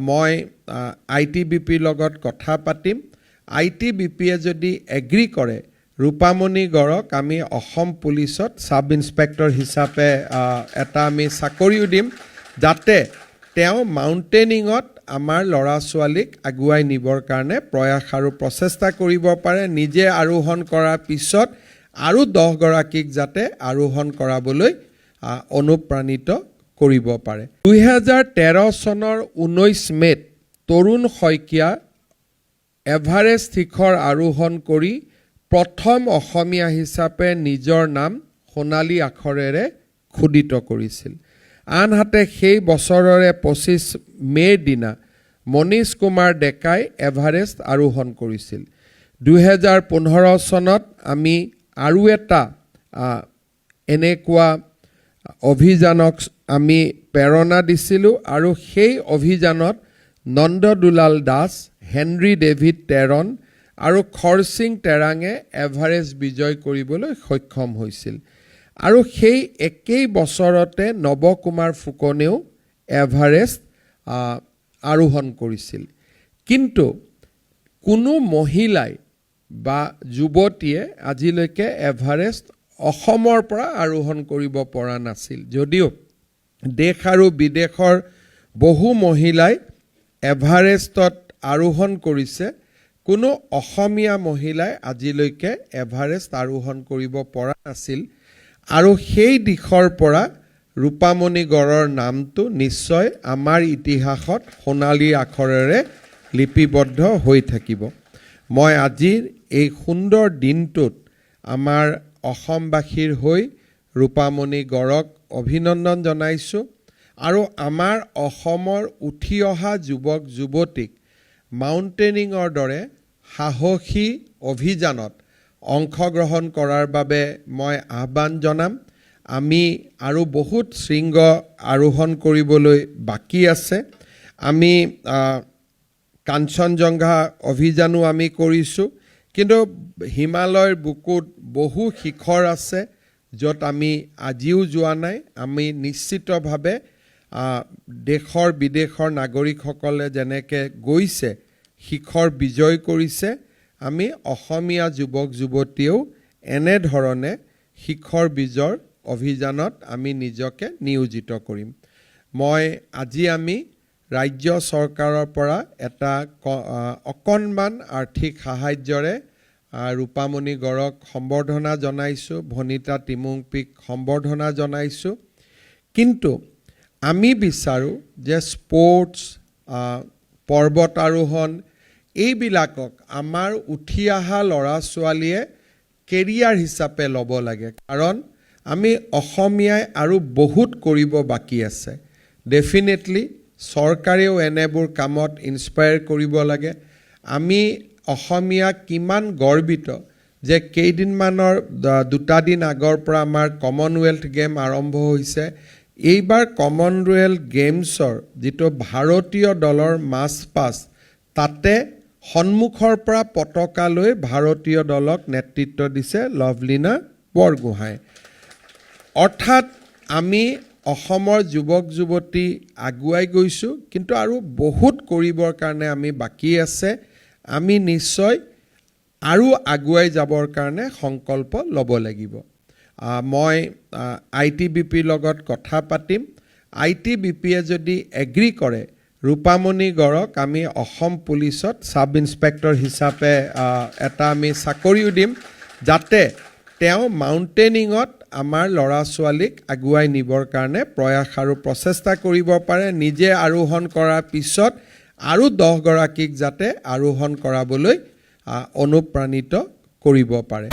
মই ITBPৰ লগত কথা পাতিম ITBPয়ে যদি এগ্ৰি কৰে ৰূপামণি গড়ক আমি অসম পুলিচত সাব ইন্সপেক্টৰ হিচাপে এটা আমি চাকৰিও দিম যাতে তেওঁ মাউণ্টেনিঙত আমাৰ ল'ৰা ছোৱালীক আগুৱাই নিবৰ কাৰণে প্ৰয়াস আৰু প্ৰচেষ্টা কৰিব পাৰে নিজে আৰোহণ কৰাৰ পিছত আৰু 10 গৰাকীক যাতে আৰোহণ কৰাবলৈ অনুপ্ৰাণিত কৰিব পাৰে 2013 চনৰ 19 মেত তৰুণ শইকীয়া এভাৰেষ্ট শিখৰ আৰোহণ কৰি প্ৰথম অসমীয়া হিচাপে নিজৰ নাম সোণালী আখৰেৰে খোদিত কৰিছিল আনহাতে সেই বছৰৰে 25 মেৰ দিনা মনীষ কুমাৰ ডেকাই এভাৰেষ্ট আৰোহণ কৰিছিল 2015 চনত আমি আৰু এটা এনেকুৱা অভিযানক আমি প্ৰেৰণা দিছিলোঁ আৰু সেই অভিযানত নন্দদুলাল দাস হেনৰি ডেভিড টেৰন আৰু খৰসিং টেৰাঙে এভাৰেষ্ট বিজয় কৰিবলৈ সক্ষম হৈছিল আৰু সেই একেই বছৰতে নৱকুমাৰ ফুকনেও এভাৰেষ্ট আৰোহণ কৰিছিল কিন্তু কোনো মহিলাই বা যুৱতীয়ে আজিলৈকে এভাৰেষ্ট অসমৰ পৰা আৰোহণ কৰিব পৰা নাছিল যদিও দেশ আৰু বিদেশৰ বহু মহিলাই এভাৰেষ্টত আৰোহণ কৰিছে কোনো অসমীয়া মহিলাই আজিলৈকে এভাৰেষ্ট আৰোহণ কৰিব পৰা নাছিল আৰু সেই দিশৰ পৰা ৰূপামণি গড়ৰ নামটো নিশ্চয় আমাৰ ইতিহাসত সোণালী আখৰেৰে লিপিবদ্ধ হৈ থাকিব মই আজিৰ এই সুন্দৰ দিনটোত আমাৰ অসমবাসীৰ হৈ ৰূপামণি গড়ক অভিনন্দন জনাইছোঁ আৰু আমাৰ অসমৰ উঠি অহা যুৱক যুৱতীক মাউণ্টেনিঙৰ দৰে সাহসী অভিযানত অংশগ্ৰহণ কৰাৰ বাবে মই আহ্বান জনাম আমি আৰু বহুত শৃংগ আৰোহণ কৰিবলৈ বাকী আছে আমি কাঞ্চনজংঘা অভিযানো আমি কৰিছোঁ কিন্তু হিমালয়ৰ বুকুত বহু শিখৰ আছে য'ত আমি আজিও যোৱা নাই আমি নিশ্চিতভাৱে দেশৰ বিদেশৰ নাগৰিকসকলে যেনেকৈ গৈছে শিখৰ বিজয় কৰিছে আমি অসমীয়া যুৱক যুৱতীয়েও এনেধৰণে শিখৰ বিজয়ৰ অভিযানত আমি নিজকে নিয়োজিত কৰিম মই আজি আমি ৰাজ্য চৰকাৰৰ পৰা এটা অকণমান আৰ্থিক সাহায্যৰে ৰূপামণি গড়ক সম্বৰ্ধনা জনাইছোঁ ভনিতা টিমুংপিক সম্বৰ্ধনা জনাইছোঁ কিন্তু আমি বিচাৰোঁ যে স্পৰ্টছ পৰ্বত আৰোহণ এইবিলাকক আমাৰ উঠি অহা ল'ৰা ছোৱালীয়ে কেৰিয়াৰ হিচাপে ল'ব লাগে কাৰণ আমি অসমীয়াই আৰু বহুত কৰিব বাকী আছে ডেফিনেটলি চৰকাৰেও এনেবোৰ কামত ইনস্পায়াৰ কৰিব লাগে আমি অসমীয়া কিমান গৰ্বিত যে কেইদিনমানৰ দুটা দিন আগৰ পৰা আমাৰ কমনৱেলথ গেম আৰম্ভ হৈছে এইবাৰ কমনৱেলথ গেমছৰ যিটো ভাৰতীয় দলৰ মাৰ্চ পাষ্ট তাতে সন্মুখৰ পৰা পতাকা লৈ ভাৰতীয় দলক নেতৃত্ব দিছে লভলীনা বৰগোহাঁই অৰ্থাৎ আমি অসমৰ যুৱক যুৱতী আগুৱাই গৈছোঁ কিন্তু আৰু বহুত কৰিবৰ কাৰণে আমি বাকী আছে আমি নিশ্চয় আৰু আগুৱাই যাবৰ কাৰণে সংকল্প ল'ব লাগিব মই ITBPৰ লগত কথা পাতিম ITBPয়ে যদি এগ্ৰি কৰে ৰূপামণি গড়ক আমি অসম পুলিচত সাব ইন্সপেক্টৰ হিচাপে এটা আমি চাকৰিও দিম যাতে তেওঁ মাউণ্টেনিঙত আমাৰ ল'ৰা ছোৱালীক আগুৱাই নিবৰ কাৰণে প্ৰয়াস আৰু প্ৰচেষ্টা কৰিব পাৰে নিজে আৰোহণ কৰাৰ পিছত আৰু 10 গৰাকীক যাতে আৰোহণ কৰাবলৈ অনুপ্ৰাণিত কৰিব পাৰে